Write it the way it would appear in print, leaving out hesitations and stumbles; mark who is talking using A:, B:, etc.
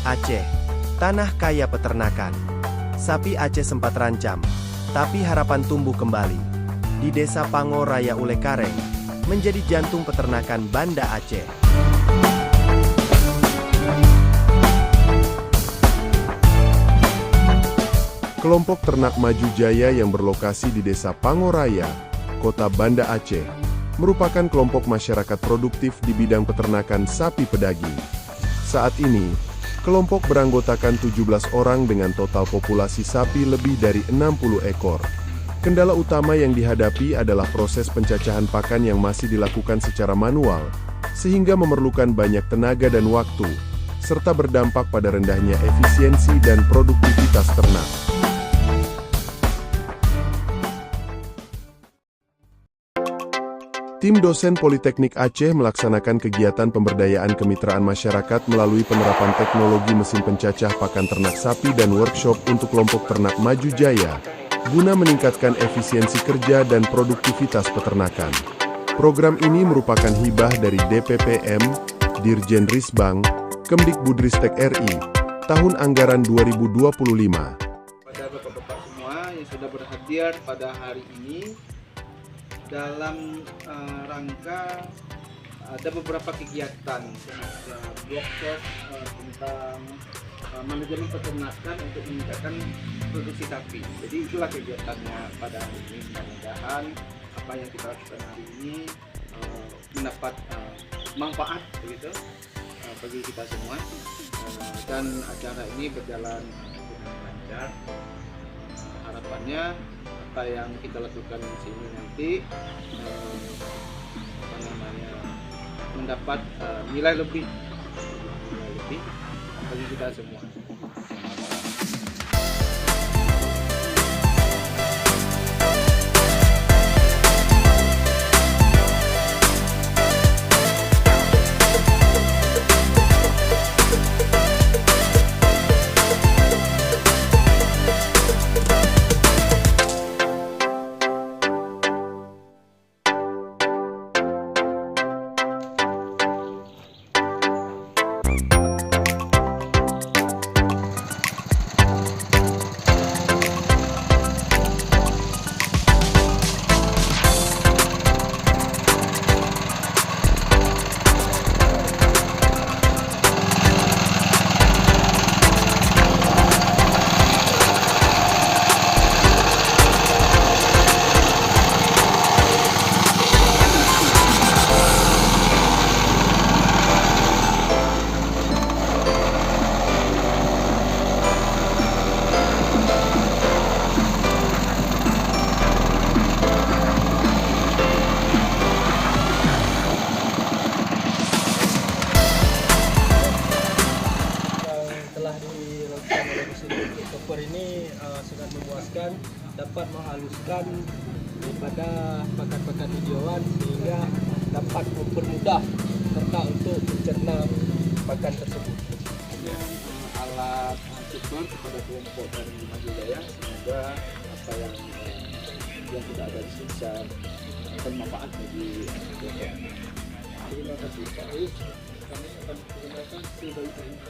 A: Aceh, tanah kaya peternakan. Sapi Aceh sempat rancam, tapi harapan tumbuh kembali. Di Desa Pango Raya Ulekareng, menjadi jantung peternakan Banda Aceh.
B: Kelompok Ternak Maju Jaya yang berlokasi di Desa Pango Raya, Kota Banda Aceh, merupakan kelompok masyarakat produktif di bidang peternakan sapi pedaging. Saat ini, kelompok beranggotakan 17 orang dengan total populasi sapi lebih dari 60 ekor. Kendala utama yang dihadapi adalah proses pencacahan pakan yang masih dilakukan secara manual, sehingga memerlukan banyak tenaga dan waktu, serta berdampak pada rendahnya efisiensi dan produktivitas ternak. Tim dosen Politeknik Aceh melaksanakan kegiatan pemberdayaan kemitraan masyarakat melalui penerapan teknologi mesin pencacah pakan ternak sapi dan workshop untuk kelompok ternak Maju Jaya, guna meningkatkan efisiensi kerja dan produktivitas peternakan. Program ini merupakan hibah dari DPPM, Dirjen Risbang, Kemdikbudristek RI, tahun anggaran 2025.
C: Pada bapak-bapak semua yang sudah berhadir pada hari ini, dalam rangka ada beberapa kegiatan workshop tentang manajemen peternakan untuk meningkatkan produksi sapi. Jadi itulah kegiatannya pada hari ini. Mudah-mudahan apa yang kita lakukan hari ini mendapat manfaat begitu bagi kita semua, dan acara ini berjalan dengan lancar. Harapannya apa yang kita lakukan di sini nanti mendapat nilai lebih bagi kita semua.
D: Ini sangat memuaskan, dapat menghaluskan daripada pakan-pakan hijauan sehingga dapat mempermudah serta untuk mencerna pakan tersebut.
C: Alat support kepada kelompok dari Maju Jaya, semoga apa yang tidak ada di sini bisa bermanfaat bagi kelompok. Terima kasih Pak Kami akan menggunakan sebaik-baiknya.